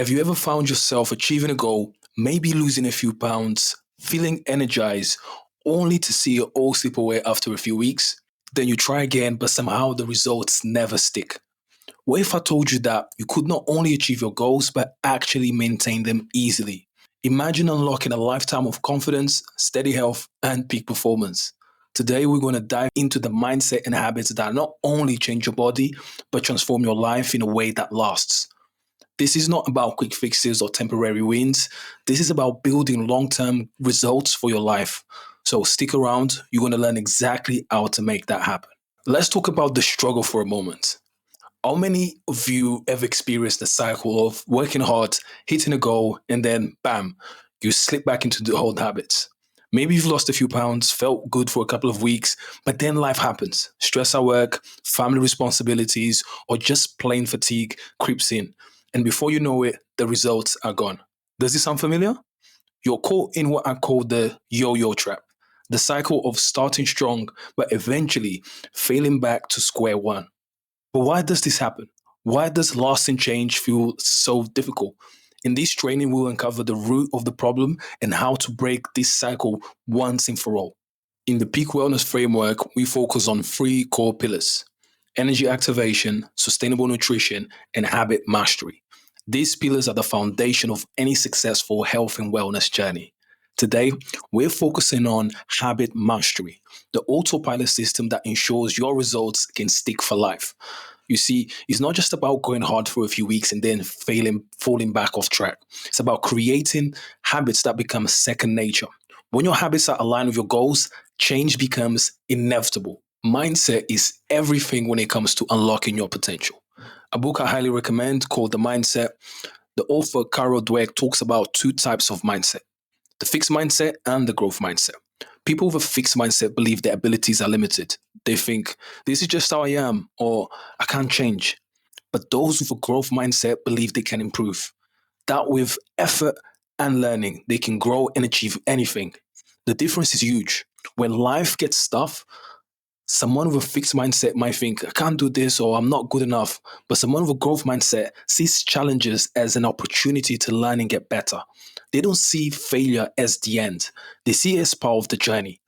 Have you ever found yourself achieving a goal, maybe losing a few pounds, feeling energized, only to see it all slip away after a few weeks? Then you try again, but somehow the results never stick. What if I told you that you could not only achieve your goals, but actually maintain them easily? Imagine unlocking a lifetime of confidence, steady health, and peak performance. Today, we're going to dive into the mindset and habits that not only change your body, but transform your life in a way that lasts. This is not about quick fixes or temporary wins. This is about building long term results for your life. So stick around, you're going to learn exactly how to make that happen. Let's talk about the struggle for a moment. How many of you ever experienced the cycle of working hard, hitting a goal, and then bam, you slip back into the old habits? Maybe you've lost a few pounds, felt good for a couple of weeks, but then life happens. Stress at work, family responsibilities, or just plain fatigue creeps in. And before you know it, the results are gone. Does this sound familiar? You're caught in what I call the yo yo trap, the cycle of starting strong, but eventually failing back to square one. But why does this happen? Why does lasting change feel so difficult? In this training, we'll uncover the root of the problem and how to break this cycle once and for all. In the Peak Wellness Framework, we focus on three core pillars: energy activation, sustainable nutrition, and habit mastery. These pillars are the foundation of any successful health and wellness journey. Today, we're focusing on habit mastery, the autopilot system that ensures your results can stick for life. You see, it's not just about going hard for a few weeks and then falling back off track. It's about creating habits that become second nature. When your habits are aligned with your goals, change becomes inevitable. Mindset is everything when it comes to unlocking your potential. A book I highly recommend called The Mindset. The author Carol Dweck talks about two types of mindset: the fixed mindset and the growth mindset. People with a fixed mindset believe their abilities are limited. They think, this is just how I am, or I can't change. But those with a growth mindset believe they can improve. That with effort and learning, they can grow and achieve anything. The difference is huge. When life gets tough, someone with a fixed mindset might think, I can't do this or I'm not good enough. But someone with a growth mindset sees challenges as an opportunity to learn and get better. They don't see failure as the end. They see it as part of the journey.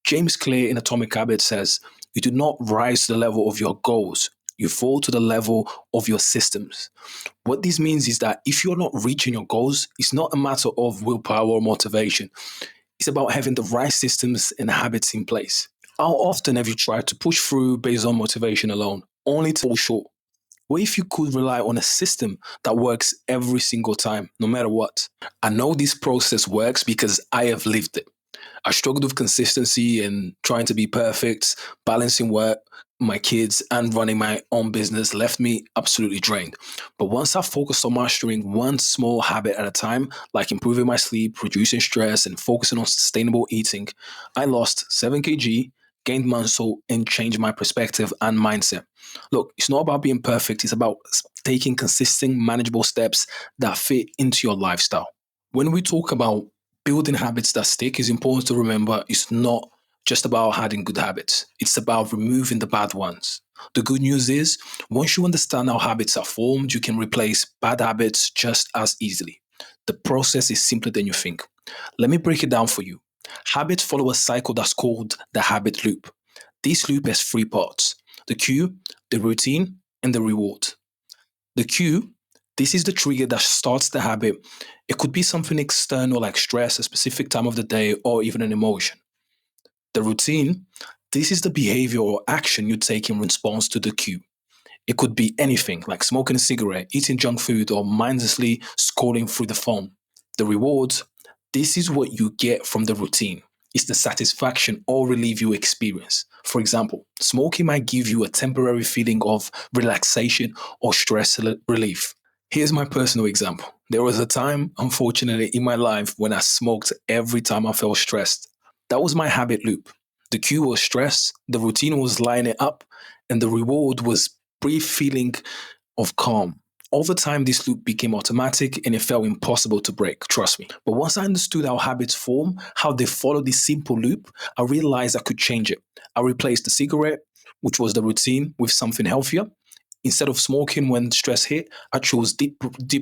James Clear in Atomic Habits says, you do not rise to the level of your goals. You fall to the level of your systems. What this means is that if you're not reaching your goals, it's not a matter of willpower or motivation. It's about having the right systems and habits in place. How often have you tried to push through based on motivation alone, only to fall short? What if you could rely on a system that works every single time, no matter what? I know this process works because I have lived it. I struggled with consistency and trying to be perfect, balancing work, my kids, and running my own business left me absolutely drained. But once I focused on mastering one small habit at a time, like improving my sleep, reducing stress, and focusing on sustainable eating, I lost 7 kg, gained muscle, and changed my perspective and mindset. Look, it's not about being perfect, it's about taking consistent, manageable steps that fit into your lifestyle. When we talk about building habits that stick, it's important to remember it's not just about having good habits. It's about removing the bad ones. The good news is, once you understand how habits are formed, you can replace bad habits just as easily. The process is simpler than you think. Let me break it down for you. Habits follow a cycle that's called the habit loop. This loop has three parts: the cue, the routine, and the reward. The cue, this is the trigger that starts the habit. It could be something external like stress, a specific time of the day, or even an emotion. The routine, this is the behavior or action you take in response to the cue. It could be anything like smoking a cigarette, eating junk food, or mindlessly scrolling through the phone. The rewards, this is what you get from the routine. It's the satisfaction or relief you experience. For example, smoking might give you a temporary feeling of relaxation or stress relief. Here's my personal example. There was a time, unfortunately, in my life when I smoked every time I felt stressed. That was my habit loop. The cue was stress, the routine was lining it up, and the reward was brief feeling of calm. Over time, this loop became automatic and it felt impossible to break, trust me. But once I understood how habits form, how they follow this simple loop, I realized I could change it. I replaced the cigarette, which was the routine, with something healthier. Instead of smoking when stress hit, I chose deep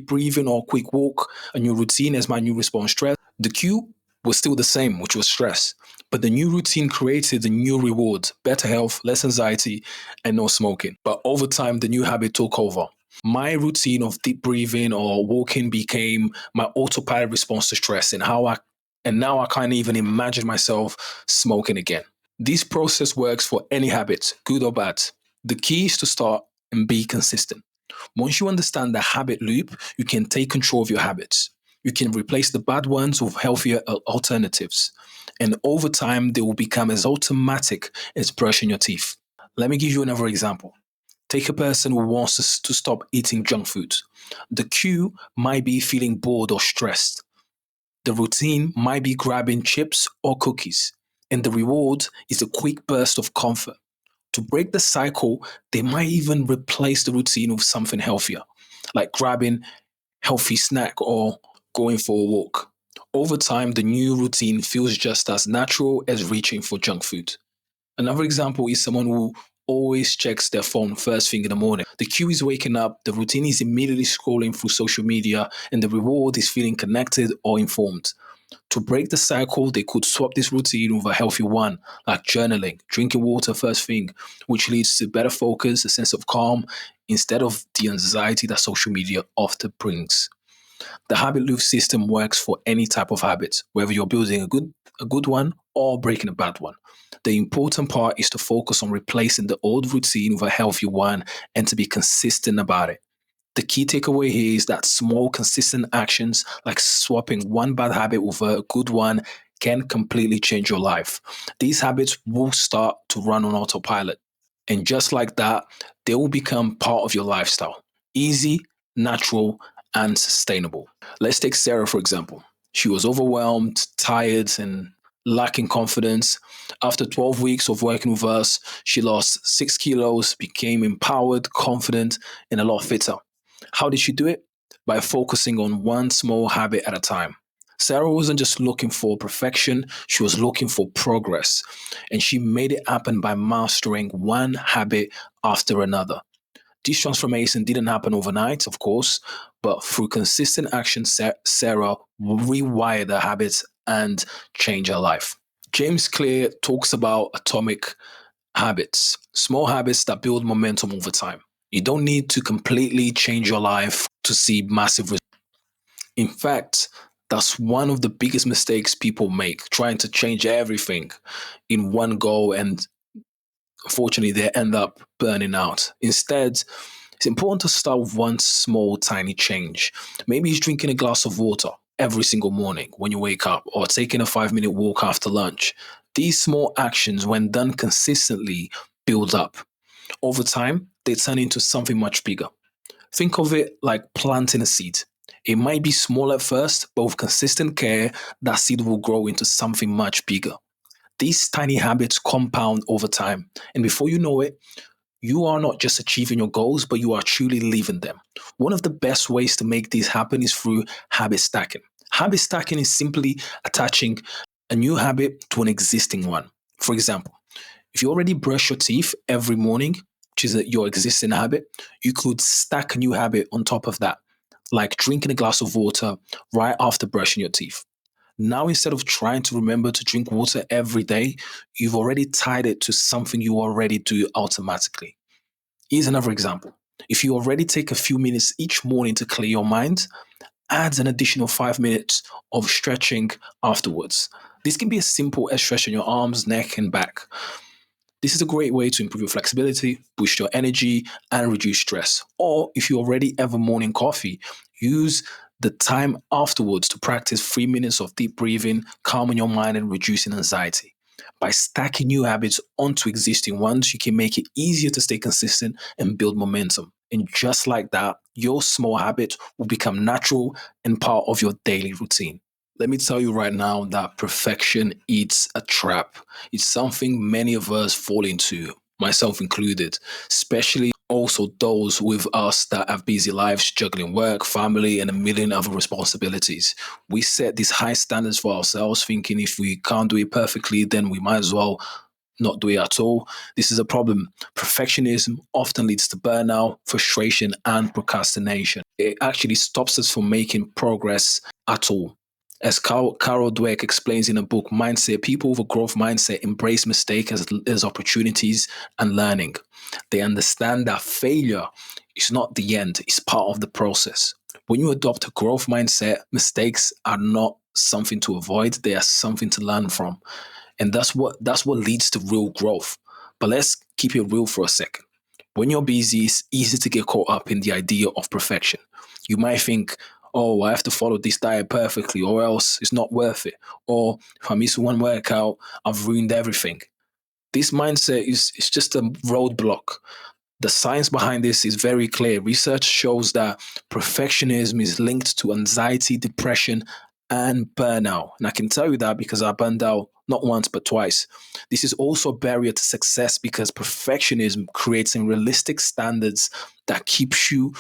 breathing or quick walk, a new routine as my new response stress. The cue was still the same, which was stress. But the new routine created a new reward, better health, less anxiety, and no smoking. But over time, the new habit took over. My routine of deep breathing or walking became my autopilot response to stress and now I can't even imagine myself smoking again. This process works for any habit, good or bad. The key is to start and be consistent. Once you understand the habit loop, you can take control of your habits. You can replace the bad ones with healthier alternatives. And over time, they will become as automatic as brushing your teeth. Let me give you another example. Take a person who wants to stop eating junk food. The cue might be feeling bored or stressed. The routine might be grabbing chips or cookies. And the reward is a quick burst of comfort. To break the cycle, they might even replace the routine with something healthier, like grabbing healthy snack or going for a walk. Over time, the new routine feels just as natural as reaching for junk food. Another example is someone who always checks their phone first thing in the morning. The cue is waking up, the routine is immediately scrolling through social media, and the reward is feeling connected or informed. To break the cycle, they could swap this routine with a healthy one, like journaling, drinking water first thing, which leads to better focus, a sense of calm, instead of the anxiety that social media often brings. The habit loop system works for any type of habit, whether you're building a good one or breaking a bad one. The important part is to focus on replacing the old routine with a healthy one and to be consistent about it. The key takeaway here is that small, consistent actions like swapping one bad habit with a good one can completely change your life. These habits will start to run on autopilot. And just like that, they will become part of your lifestyle. Easy, natural, and sustainable. Let's take Sarah, for example. She was overwhelmed, tired, and lacking confidence. After 12 weeks of working with us, she lost 6 kilos, became empowered, confident, and a lot fitter. How did she do it? By focusing on one small habit at a time. Sarah wasn't just looking for perfection, she was looking for progress. And she made it happen by mastering one habit after another. This transformation didn't happen overnight, of course, but through consistent action, Sarah rewired her habits and changed her life. James Clear talks about atomic habits, small habits that build momentum over time. You don't need to completely change your life to see massive results. In fact, that's one of the biggest mistakes people make, trying to change everything in one go, and unfortunately, they end up burning out. Instead, it's important to start with one small, tiny change. Maybe it's drinking a glass of water every single morning when you wake up, or taking a 5-minute walk after lunch. These small actions, when done consistently, build up. Over time, they turn into something much bigger. Think of it like planting a seed. It might be small at first, but with consistent care, that seed will grow into something much bigger. These tiny habits compound over time, and before you know it, you are not just achieving your goals, but you are truly living them. One of the best ways to make this happen is through habit stacking. Habit stacking is simply attaching a new habit to an existing one. For example, if you already brush your teeth every morning, which is your existing habit, you could stack a new habit on top of that, like drinking a glass of water right after brushing your teeth. Now, instead of trying to remember to drink water every day, you've already tied it to something you already do automatically. Here's another example. If you already take a few minutes each morning to clear your mind, add an additional 5 minutes of stretching afterwards. This can be as simple as stretching your arms, neck, and back. This is a great way to improve your flexibility, boost your energy, and reduce stress. Or if you already have a morning coffee, use the time afterwards to practice 3 minutes of deep breathing, calming your mind and reducing anxiety. By stacking new habits onto existing ones, you can make it easier to stay consistent and build momentum. And just like that, your small habit will become natural and part of your daily routine. Let me tell you right now that perfection is a trap. It's something many of us fall into, myself included, especially also those with us that have busy lives, juggling work, family, and a million other responsibilities. We set these high standards for ourselves, thinking if we can't do it perfectly, then we might as well not do it at all. This is a problem. Perfectionism often leads to burnout, frustration, and procrastination. It actually stops us from making progress at all. As Carol Dweck explains in a book, Mindset, people with a growth mindset embrace mistake as opportunities and learning. They understand that failure is not the end, it's part of the process. When you adopt a growth mindset, mistakes are not something to avoid, they are something to learn from. And that's what leads to real growth. But let's keep it real for a second. When you're busy, it's easy to get caught up in the idea of perfection. You might think, oh, I have to follow this diet perfectly, or else it's not worth it. Or if I miss one workout, I've ruined everything. This mindset is just a roadblock. The science behind this is very clear. Research shows that perfectionism is linked to anxiety, depression, and burnout. And I can tell you that because I burned out not once but twice. This is also a barrier to success because perfectionism creates unrealistic standards that keeps you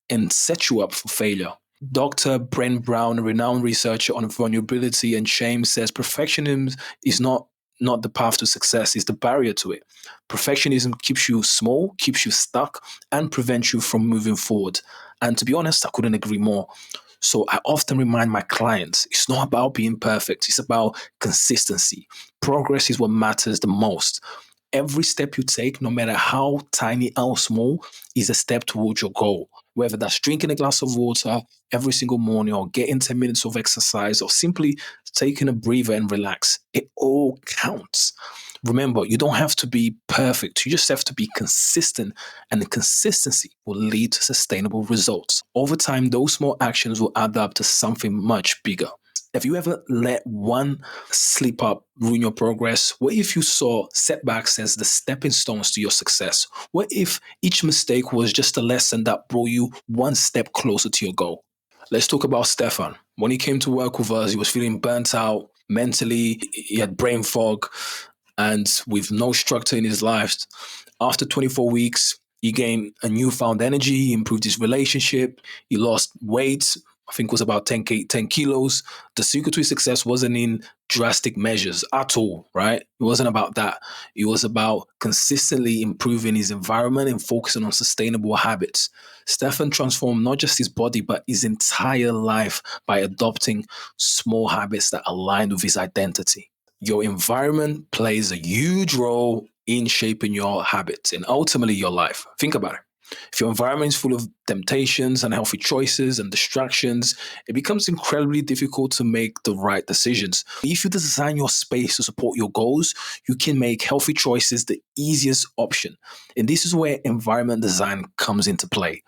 and sets you up for failure. Dr. Brent Brown, a renowned researcher on vulnerability and shame, says perfectionism is not the path to success, it's the barrier to it. Perfectionism keeps you small, keeps you stuck, and prevents you from moving forward. And to be honest, I couldn't agree more. So I often remind my clients it's not about being perfect, it's about consistency. Progress is what matters the most. Every step you take, no matter how tiny or small, is a step towards your goal. Whether that's drinking a glass of water every single morning, or getting 10 minutes of exercise, or simply taking a breather and relax, it all counts. Remember, you don't have to be perfect. You just have to be consistent, and the consistency will lead to sustainable results. Over time, those small actions will add up to something much bigger. Have you ever let one slip up ruin your progress? What if you saw setbacks as the stepping stones to your success? What if each mistake was just a lesson that brought you one step closer to your goal? Let's talk about Stefan. When he came to work with us, he was feeling burnt out mentally, he had brain fog, and with no structure in his life. After 24 weeks, he gained a newfound energy, he improved his relationship, he lost weight, I think it was about 10 kilos. The secret to his success wasn't in drastic measures at all, right? It wasn't about that. It was about consistently improving his environment and focusing on sustainable habits. Stefan transformed not just his body, but his entire life by adopting small habits that aligned with his identity. Your environment plays a huge role in shaping your habits and ultimately your life. Think about it. If your environment is full of temptations, unhealthy choices, and distractions, it becomes incredibly difficult to make the right decisions. If you design your space to support your goals, you can make healthy choices the easiest option. And this is where environment design comes into play.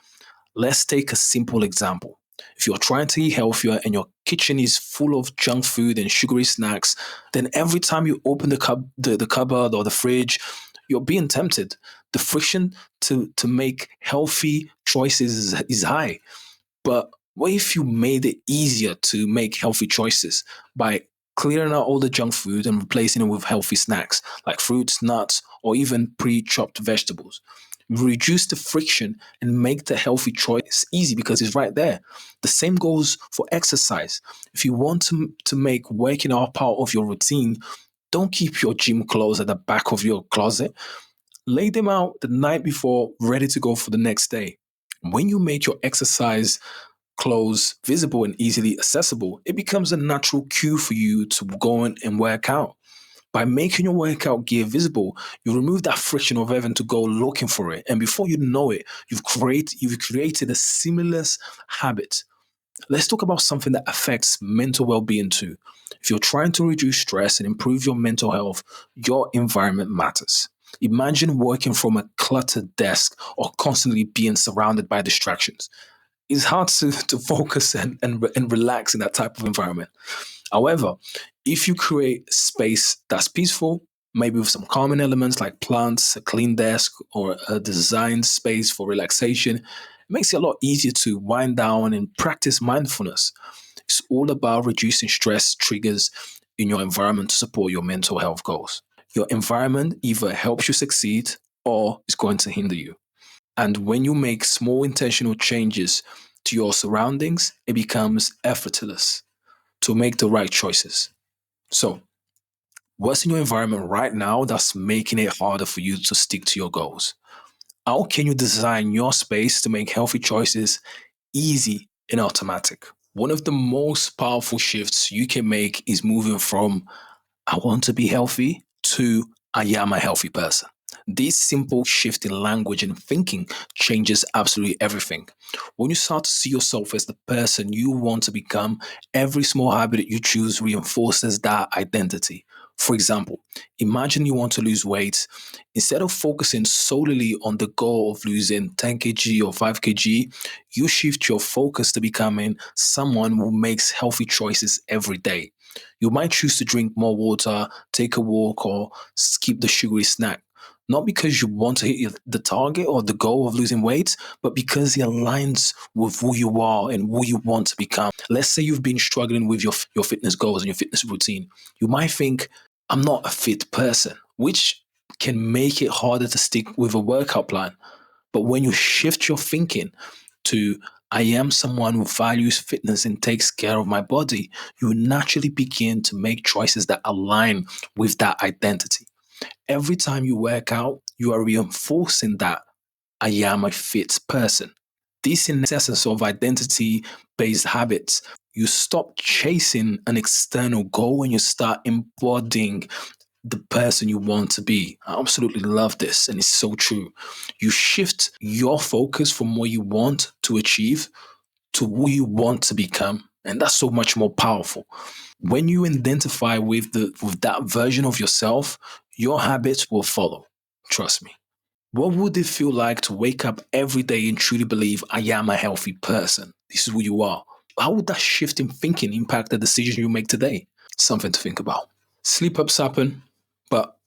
Let's take a simple example. If you're trying to eat healthier and your kitchen is full of junk food and sugary snacks, then every time you open the cupboard or the fridge, you're being tempted. The friction to make healthy choices is high. But what if you made it easier to make healthy choices by clearing out all the junk food and replacing it with healthy snacks like fruits, nuts, or even pre-chopped vegetables? Reduce the friction and make the healthy choice easy because it's right there. The same goes for exercise. If you want to make working out part of your routine, don't keep your gym clothes at the back of your closet. Lay them out the night before, ready to go for the next day. When you make your exercise clothes visible and easily accessible, it becomes a natural cue for you to go in and work out. By making your workout gear visible, you remove that friction of having to go looking for it. And before you know it, you've created a seamless habit. Let's talk about something that affects mental well-being too. If you're trying to reduce stress and improve your mental health, your environment matters. Imagine working from a cluttered desk or constantly being surrounded by distractions. It's hard to focus and relax in that type of environment. However, if you create space that's peaceful, maybe with some calming elements like plants, a clean desk, or a designed space for relaxation, it makes it a lot easier to wind down and practice mindfulness. It's all about reducing stress triggers in your environment to support your mental health goals. Your environment either helps you succeed or is going to hinder you. And when you make small intentional changes to your surroundings, it becomes effortless to make the right choices. So, What's in your environment right now that's making it harder for you to stick to your goals? How can you design your space to make healthy choices easy and automatic? One of the most powerful shifts you can make is moving from I want to be healthy to I am a healthy person. This simple shift in language and thinking changes absolutely everything. When you start to see yourself as the person you want to become, every small habit that you choose reinforces that identity. For example, imagine you want to lose weight. Instead of focusing solely on the goal of losing 10 kg or 5 kg, you shift your focus to becoming someone who makes healthy choices every day. You might choose to drink more water, take a walk, or skip the sugary snack. Not because you want to hit the target or the goal of losing weight, but because it aligns with who you are and who you want to become. Let's say you've been struggling with your fitness goals and your fitness routine. You might think, I'm not a fit person, which can make it harder to stick with a workout plan. But when you shift your thinking to I am someone who values fitness and takes care of my body, you naturally begin to make choices that align with that identity. Every time you work out, you are reinforcing that I am a fit person. This, in essence of identity based habits, you stop chasing an external goal and you start embodying the person you want to be. I absolutely love this, and it's so true. You shift your focus from what you want to achieve to who you want to become, and that's so much more powerful. When you identify with that version of yourself, your habits will follow. Trust me. What would it feel like to wake up every day and truly believe I am a healthy person? This is who you are. How would that shift in thinking impact the decision you make today? Something to think about. Sleep ups happen, but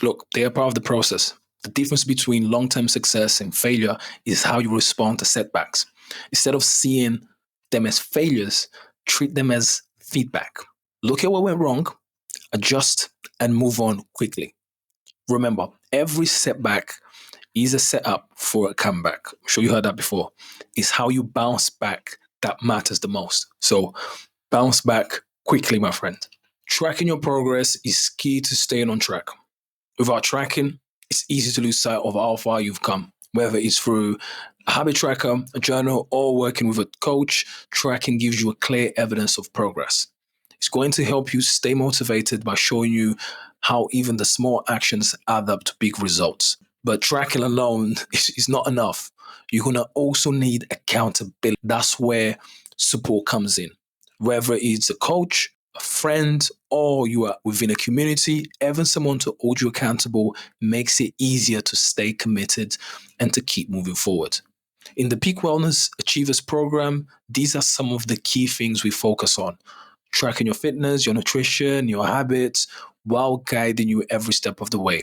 look, they are part of the process. The difference between long term success and failure is how you respond to setbacks. Instead of seeing them as failures, treat them as feedback. Look at what went wrong, adjust, and move on quickly. Remember, every setback is a setup for a comeback. I'm sure you heard that before. It's how you bounce back that matters the most. So bounce back quickly, my friend. Tracking your progress is key to staying on track. Without tracking, it's easy to lose sight of how far you've come. Whether it's through a habit tracker, a journal, or working with a coach, tracking gives you a clear evidence of progress. It's going to help you stay motivated by showing you how even the small actions add up to big results. But tracking alone is not enough. You're going to also need accountability. That's where support comes in. Whether it's a coach, a friend, or you are within a community, having someone to hold you accountable makes it easier to stay committed and to keep moving forward. In the Peak Wellness Achievers program, these are some of the key things we focus on: tracking your fitness, your nutrition, your habits, while guiding you every step of the way.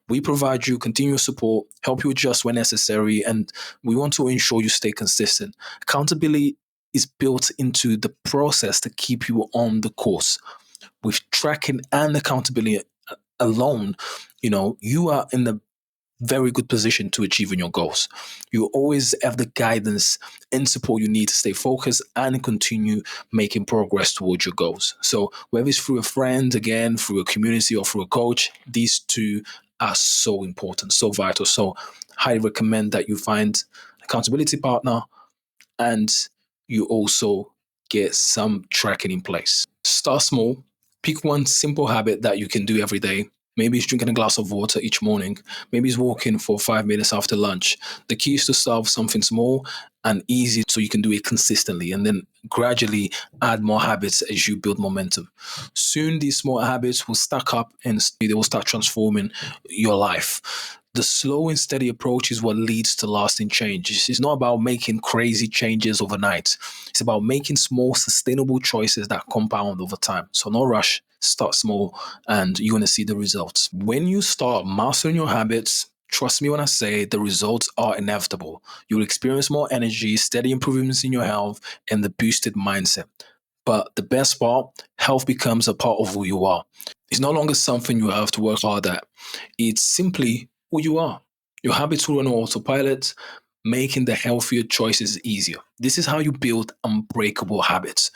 We provide you continuous support, help you adjust when necessary, and we want to ensure you stay consistent. Accountability is built into the process to keep you on the course. With tracking and accountability alone, you are in the very good position to achieving your goals. You always have the guidance and support you need to stay focused and continue making progress towards your goals. So whether it's through a friend, again, through a community or through a coach, these two are so important, so vital. So highly recommend that you find an accountability partner and you also get some tracking in place. Start small. Pick one simple habit that you can do every day. Maybe it's drinking a glass of water each morning. Maybe it's walking for 5 minutes after lunch. The key is to start with something small and easy so you can do it consistently and then gradually add more habits as you build momentum. Soon, these small habits will stack up and they will start transforming your life. The slow and steady approach is what leads to lasting change. It's not about making crazy changes overnight. It's about making small, sustainable choices that compound over time. So no rush, start small, and you're going to see the results. When you start mastering your habits, trust me when I say the results are inevitable. You'll experience more energy, steady improvements in your health, and the boosted mindset. But the best part, health becomes a part of who you are. It's no longer something you have to work hard at. It's simply who you are. Your habits will run on autopilot, making the healthier choices easier. This is how you build unbreakable habits.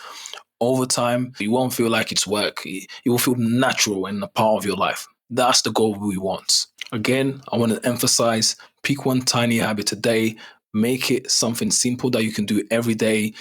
Over time, you won't feel like it's work. It will feel natural and a part of your life. That's the goal we want. Again, I want to emphasize, pick one tiny habit a day, make it something simple that you can do every day,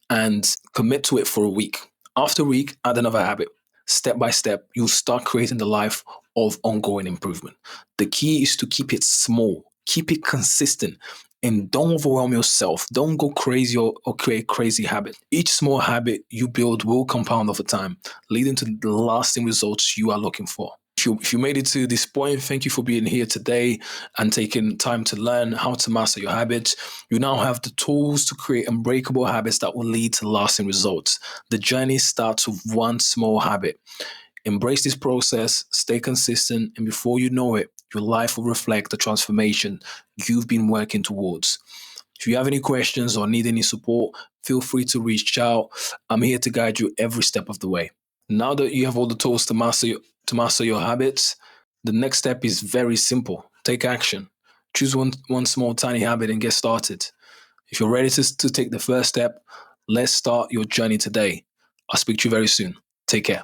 and commit to it for a week. After a week, add another habit. Step by step, you'll start creating the life of ongoing improvement. The key is to keep it small, keep it consistent, and don't overwhelm yourself. Don't go crazy or create crazy habit. Each small habit you build will compound over time, leading to the lasting results you are looking for. If you made it to this point, thank you for being here today and taking time to learn how to master your habits. You now have the tools to create unbreakable habits that will lead to lasting results. The journey starts with one small habit. Embrace this process, stay consistent, and before you know it, your life will reflect the transformation you've been working towards. If you have any questions or need any support, feel free to reach out. I'm here to guide you every step of the way. Now that you have all the tools to master your habits, the next step is very simple. Take action. Choose one small tiny habit and get started. If you're ready to take the first step, let's start your journey today. I'll speak to you very soon. Take care.